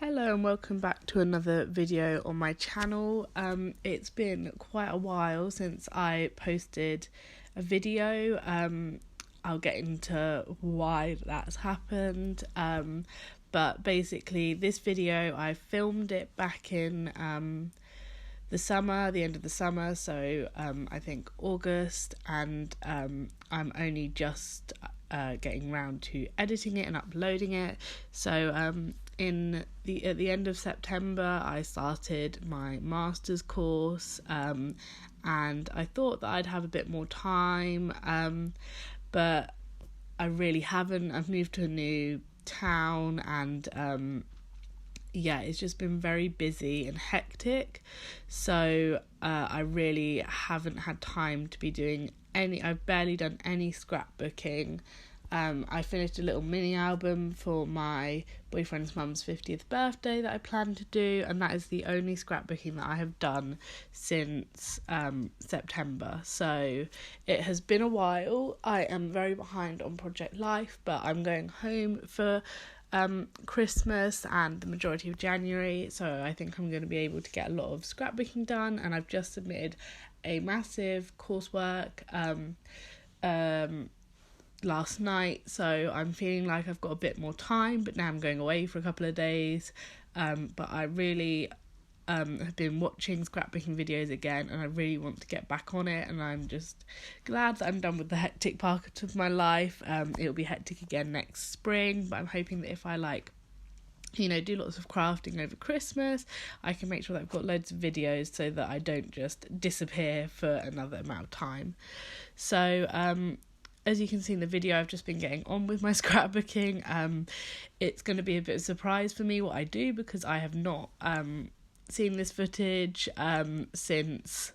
Hello and welcome back to another video on my channel. It's been quite a while since I posted a video. I'll get into why that's happened. But basically this video, I filmed it back in the end of the summer, so I think August, and I'm only just getting round to editing it and uploading it. So at the end of September I started my master's course, and I thought that I'd have a bit more time, but I really haven't. I've moved to a new town, and it's just been very busy and hectic, so I really haven't had time to be doing I've barely done any scrapbooking. I finished a little mini album for my boyfriend's mum's 50th birthday that I planned to do, and that is the only scrapbooking that I have done since September. So it has been a while. I am very behind on project life, but I'm going home for Christmas and the majority of January, so I think I'm going to be able to get a lot of scrapbooking done. And I've just submitted a massive coursework last night, so I'm feeling like I've got a bit more time, but now I'm going away for a couple of days, but I really have been watching scrapbooking videos again, and I really want to get back on it, and I'm just glad that I'm done with the hectic part of my life. It'll be hectic again next spring, but I'm hoping that if I do lots of crafting over Christmas, I can make sure that I've got loads of videos so that I don't just disappear for another amount of time. So as you can see in the video, I've just been getting on with my scrapbooking. It's going to be a bit of a surprise for me what I do, because I have not seen this footage since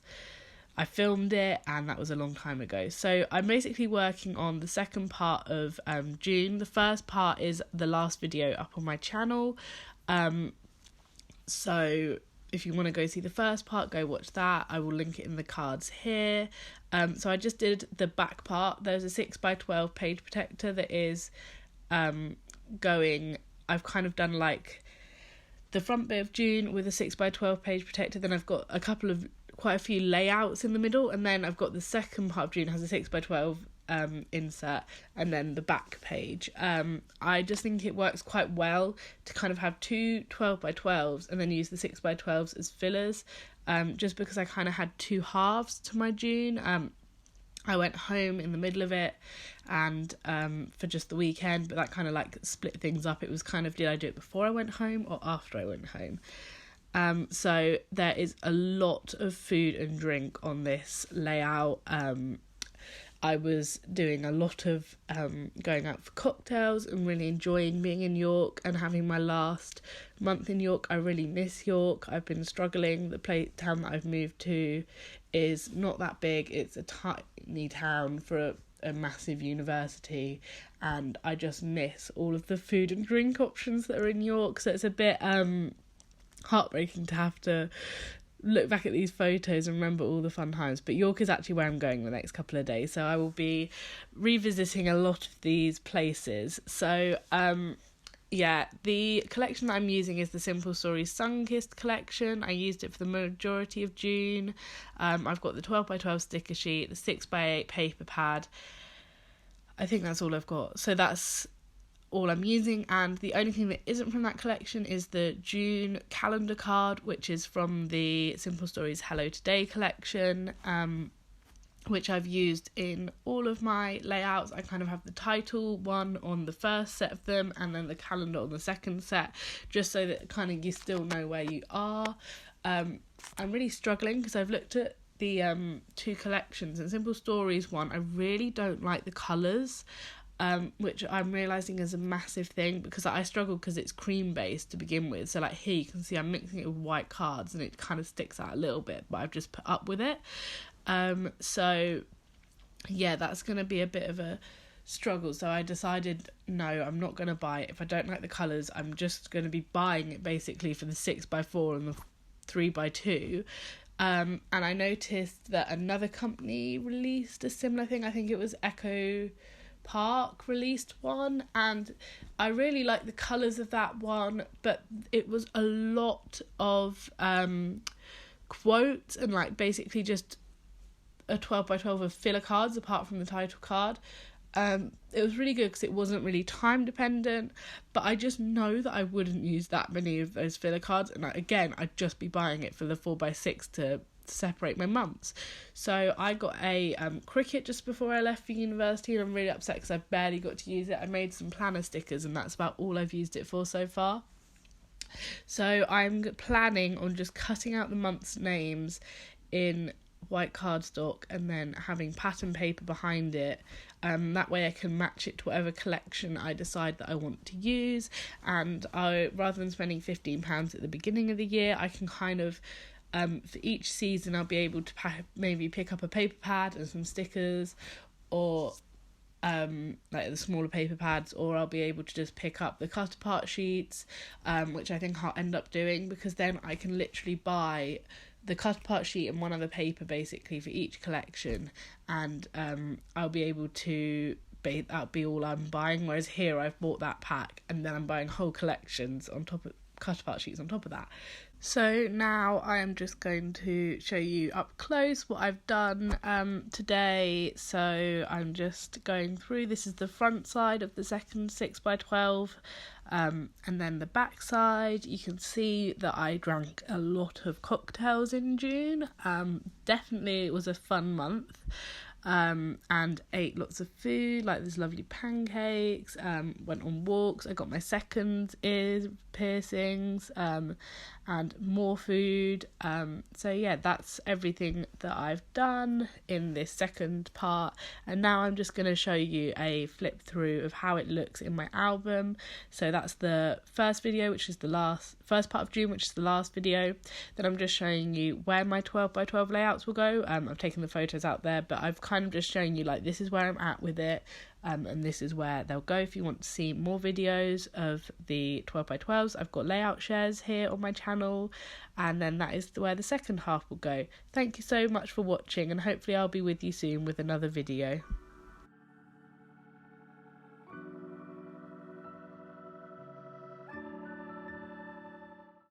I filmed it, and that was a long time ago. So I'm basically working on the second part of June. The first part is the last video up on my channel. So if you want to go see the first part, go watch that. I will link it in the cards here. So I just did the back part. There's a 6x12 page protector that is going. I've kind of done like the front bit of June with a 6x12 page protector. Then I've got quite a few layouts in the middle, and then I've got the second part of June has a 6x12 insert, and then the back page. I just think it works quite well to kind of have two 12x12s and then use the 6x12s as fillers, just because I kind of had two halves to my June. I went home in the middle of it and for just the weekend, but that kind of like split things up. It was kind of, did I do it before I went home or after I went home? So there is a lot of food and drink on this layout. I was doing a lot of going out for cocktails and really enjoying being in York and having my last month in York. I really miss York. I've been struggling. The town that I've moved to is not that big. It's a tiny town for a massive university, and I just miss all of the food and drink options that are in York. So it's a bit heartbreaking to have to look back at these photos and remember all the fun times. But York is actually where I'm going the next couple of days, so I will be revisiting a lot of these places. So the collection that I'm using is the Simple Stories Sunkissed collection. I used it for the majority of June. I've got the 12x12 sticker sheet, the 6x8 paper pad. I think that's all I've got, so that's all I'm using. And the only thing that isn't from that collection is the June calendar card, which is from the Simple Stories Hello Today collection, which I've used in all of my layouts. I kind of have the title one on the first set of them and then the calendar on the second set, just so that kind of you still know where you are. I'm really struggling because I've looked at the two collections, and Simple Stories one, I really don't like the colours, which I'm realising is a massive thing, because I struggle because it's cream based to begin with. So like here you can see I'm mixing it with white cards and it kind of sticks out a little bit, but I've just put up with it. So yeah, that's going to be a bit of a struggle. So I decided, no, I'm not going to buy it. If I don't like the colours, I'm just going to be buying it basically for the 6x4 and the 3x2. And I noticed that another company released a similar thing. I think it was Echo Park released one, and I really like the colours of that one, but it was a lot of quotes and like basically just a 12 by 12 of filler cards apart from the title card. It was really good because it wasn't really time dependent, but I just know that I wouldn't use that many of those filler cards, and I'd just be buying it for the 4x6 to separate my months. So I got a cricket just before I left for university, and I'm really upset because I barely got to use it. I made some planner stickers and that's about all I've used it for so far. So I'm planning on just cutting out the month's names in white cardstock and then having pattern paper behind it. That way I can match it to whatever collection I decide that I want to use, and rather than spending £15 at the beginning of the year, I can kind of for each season I'll be able to maybe pick up a paper pad and some stickers, or like the smaller paper pads, or I'll be able to just pick up the cut apart sheets, which I think I'll end up doing, because then I can literally buy the cut apart sheet and one other paper basically for each collection, and I'll be able to that'll be all I'm buying, whereas here I've bought that pack and then I'm buying whole collections on top of cut apart sheets on top of that. So now I am just going to show you up close what I've done today. So I'm just going through, this is the front side of the second 6x12, and then the back side. You can see that I drank a lot of cocktails in June. Definitely it was a fun month. And ate lots of food, like this lovely pancakes, went on walks, I got my second ear piercings, and more food. So yeah, that's everything that I've done in this second part, and now I'm just going to show you a flip through of how it looks in my album. So that's the first video, which is the first part of June, which is the last video. Then I'm just showing you where my 12x12 layouts will go. I've taken the photos out there, but I've kind of just shown you like this is where I'm at with it, and this is where they'll go if you want to see more videos of the 12x12s. I've got layout shares here on my channel, and then that is where the second half will go. Thank you so much for watching, and hopefully I'll be with you soon with another video.